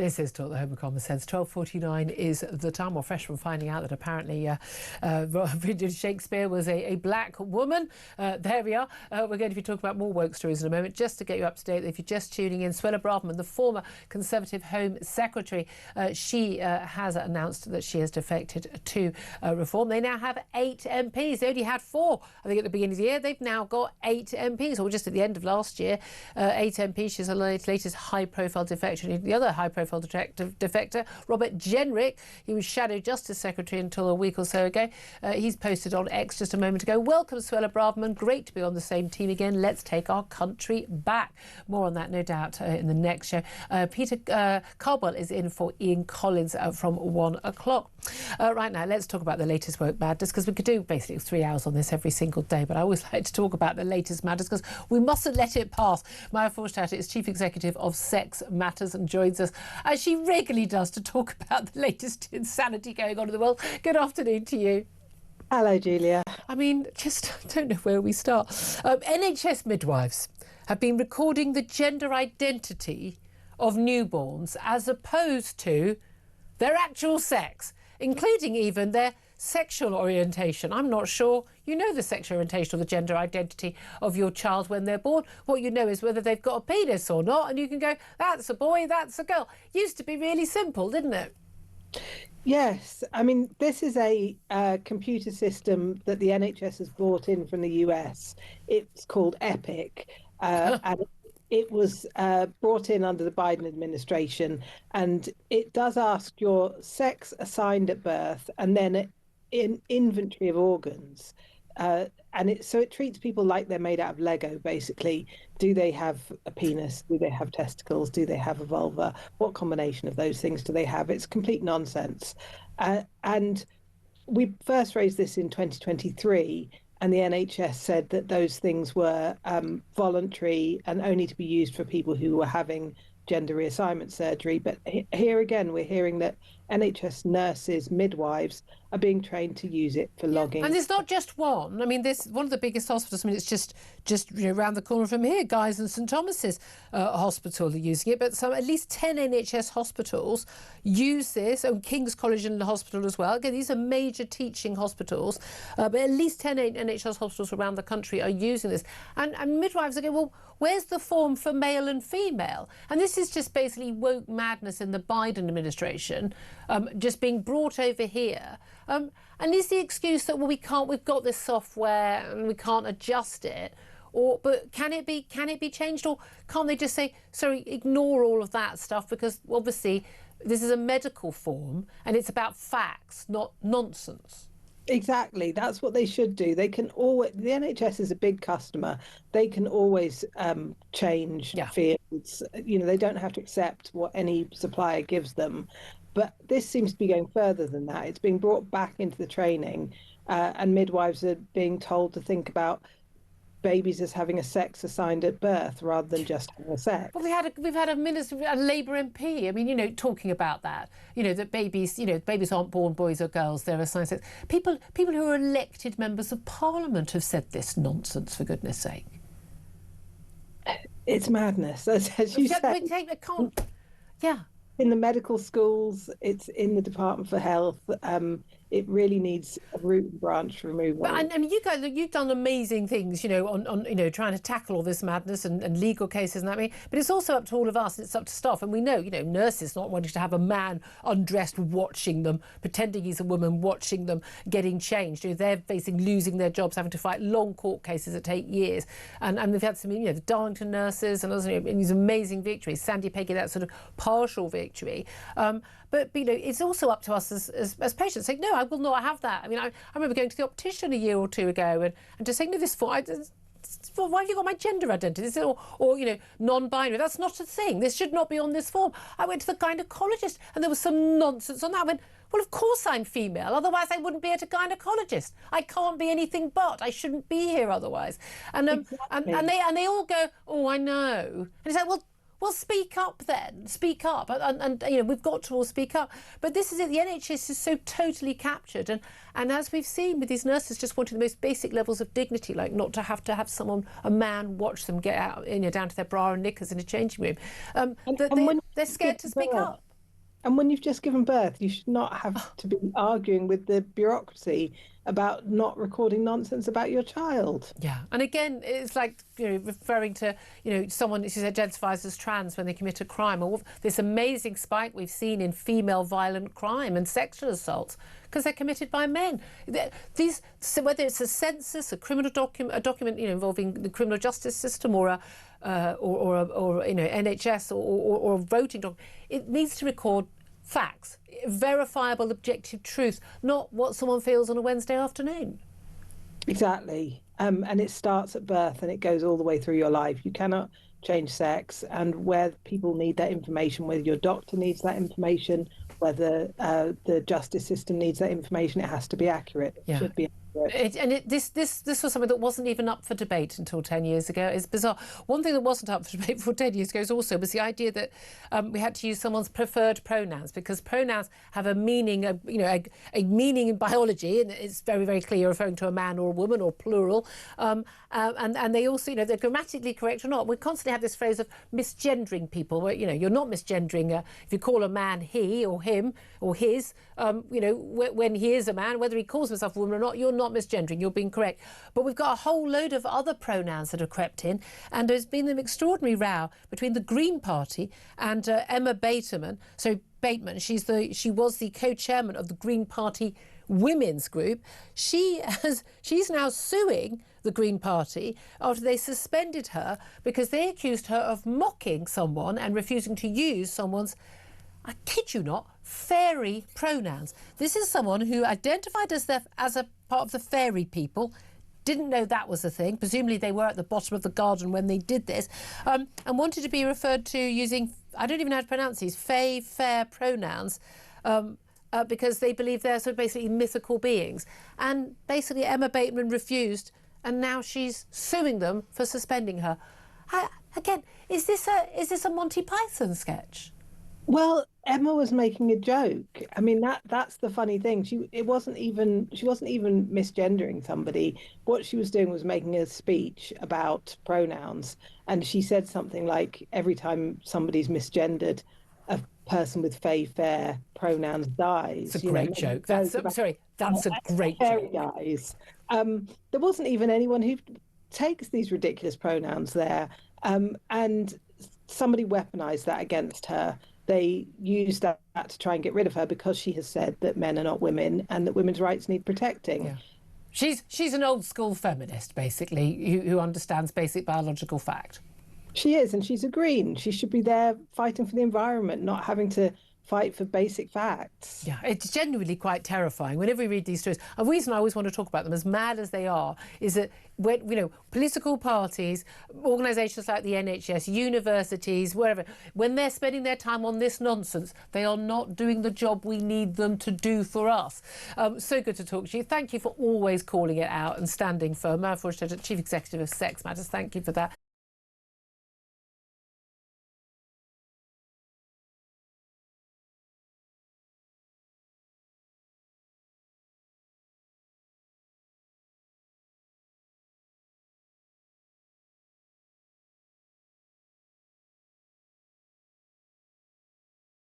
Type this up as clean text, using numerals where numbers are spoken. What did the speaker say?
This is Talk the Home of Common Sense. 12:49 is the time. We're fresh from finding out that apparently Shakespeare was a black woman. There we are. We're going to be talking about more woke stories in a moment. Just to get you up to date, if you're just tuning in, Suella Braverman, the former Conservative Home Secretary, she has announced that she has defected to Reform. They now have 8 MPs. They only had 4, I think, at the beginning of the year. They've now got 8 MPs, or just at the end of last year, 8 MPs. She's the latest high-profile defector. The other high-profile defector, Robert Jenrick, he was Shadow Justice Secretary until a week or so ago. He's posted on X just a moment ago. Welcome, Suella Braverman. Great to be on the same team again. Let's take our country back. More on that, no doubt, in the next show. Peter Caldwell is in for Ian Collins from 1 o'clock. Right now, let's talk about the latest woke madness, because we could do basically 3 hours on this every single day, but I always like to talk about the latest matters because we mustn't let it pass. Maya Forstater is Chief Executive of Sex Matters and joins us, as she regularly does, to talk about the latest insanity going on in the world. Good afternoon to you. Hello, Julia. I mean, just don't know where we start. NHS Midwives have been recording the gender identity of newborns as opposed to their actual sex, including even their sexual orientation. I'm not sure you know the sexual orientation or the gender identity of your child when they're born. What you know is whether they've got a penis or not, and you can go, that's a boy, that's a girl. Used to be really simple, didn't it? Yes, I mean, this is a computer system that the NHS has brought in from the US. It's called EPIC, and it was brought in under the Biden administration, and it does ask your sex assigned at birth and then in inventory of organs. So it treats people like they're made out of Lego, basically. Do they have a penis? Do they have testicles? Do they have a vulva? What combination of those things do they have? It's complete nonsense. And we first raised this in 2023, and the NHS said that those things were voluntary and only to be used for people who were having gender reassignment surgery. But here again, we're hearing that NHS nurses, midwives are being trained to use it for logging. And there's not just one. I mean, this one of the biggest hospitals. I mean, it's just around the corner from here. Guy's and St Thomas's Hospital are using it, but at least 10 NHS hospitals use this, and King's College and the hospital as well. Again, these are major teaching hospitals, but at least 10 NHS hospitals around the country are using this. And midwives are going, well, where's the form for male and female? And this is just basically woke madness in the Biden administration, just being brought over here. And is the excuse that, well, we've got this software and we can't adjust it, but can it be changed, or can't they just say, sorry, ignore all of that stuff, because obviously this is a medical form and it's about facts, not nonsense. Exactly, that's what they should do. They can always, the NHS is a big customer. They can always change fields. You know, they don't have to accept what any supplier gives them. But this seems to be going further than that. It's being brought back into the training, and midwives are being told to think about babies as having a sex assigned at birth rather than just having a sex. Well, we've had a minister, a Labour MP. I mean, you know, talking about that. You know, that babies aren't born boys or girls; they're assigned sex. People who are elected members of Parliament have said this nonsense, for goodness' sake. It's madness, as you said. Yeah. In the medical schools, it's in the Department for Health. It really needs a root and branch removal. But I mean, you guys, you've done amazing things, you know, on trying to tackle all this madness and legal cases and that. But it's also up to all of us. It's up to staff, and we know, you know, nurses not wanting to have a man undressed watching them, pretending he's a woman, watching them getting changed. You know, they're facing losing their jobs, having to fight long court cases that take years. And we've had some, you know, the Darlington nurses and others, you know, these amazing victories. Sandy Peggy, that sort of partial victory. But you know, it's also up to us as patients saying, no, I will not have that. I mean, I remember going to the optician a year or two ago and just saying, no, this form, why have you got my gender identity? Or you know, non-binary. That's not a thing. This should not be on this form. I went to the gynaecologist and there was some nonsense on that. I went, well, of course I'm female. Otherwise, I wouldn't be at a gynaecologist. I can't be anything but. I shouldn't be here otherwise. And exactly. and they all go, oh, I know. And it's like, well, speak up then. Speak up. And you know, we've got to all speak up. But this is it. The NHS is so totally captured. And as we've seen with these nurses just wanting the most basic levels of dignity, like not to have someone, a man, watch them get out, you know, down to their bra and knickers in a changing room, they're scared to speak up. And when you've just given birth, you should not have to be arguing with the bureaucracy about not recording nonsense about your child. Yeah, and again, it's like, referring to, someone who identifies as trans when they commit a crime, or this amazing spike we've seen in female violent crime and sexual assaults because they're committed by men. So whether it's a census, a criminal document, involving the criminal justice system, or NHS, or a voting document, it needs to record facts, verifiable, objective truth, not what someone feels on a Wednesday afternoon. Exactly. And it starts at birth and it goes all the way through your life. You cannot change sex, and where people need that information, whether your doctor needs that information, whether the justice system needs that information, it has to be accurate. It should be accurate. This was something that wasn't even up for debate until 10 years ago. It's bizarre. One thing that wasn't up for debate for 10 years ago was the idea that we had to use someone's preferred pronouns, because pronouns have a meaning, a meaning in biology, and it's very, very clear referring to a man or a woman or plural. And they also, they're grammatically correct or not. We constantly have this phrase of misgendering people, where, you're not misgendering if you call a man he or him or his, when he is a man, whether he calls himself a woman or not, you're not misgendering, you're being correct. But we've got a whole load of other pronouns that have crept in, and there's been an extraordinary row between the Green Party and Emma Bateman. So Bateman, she was the co-chairman of the Green Party women's group. She's now suing the Green Party after they suspended her because they accused her of mocking someone and refusing to use someone's, I kid you not, fairy pronouns. This is someone who identified as a part of the fairy people, didn't know that was a thing. Presumably they were at the bottom of the garden when they did this, and wanted to be referred to using, I don't even know how to pronounce these, fair pronouns, because they believe they're sort of basically mythical beings. And basically Emma Bateman refused, and now she's suing them for suspending her. Again, is this a Monty Python sketch? Well, Emma was making a joke. I mean, that's the funny thing. She wasn't even misgendering somebody. What she was doing was making a speech about pronouns, and she said something like, every time somebody's misgendered, a person with fair pronouns dies. It's a great joke. That's a great fairy joke. Dies. There wasn't even anyone who takes these ridiculous pronouns there, and somebody weaponized that against her. They used that to try and get rid of her because she has said that men are not women and that women's rights need protecting. Yeah. She's an old school feminist, basically, who understands basic biological fact. She is, and she's a Green. She should be there fighting for the environment, not having to fight for basic facts. Yeah, it's genuinely quite terrifying whenever we read these stories. A reason I always want to talk about them, as mad as they are, is that when, political parties, organisations like the NHS, universities, wherever, when they're spending their time on this nonsense, they are not doing the job we need them to do for us. So good to talk to you. Thank you for always calling it out and standing firm. Maya Forstater, Chief Executive of Sex Matters. Thank you for that.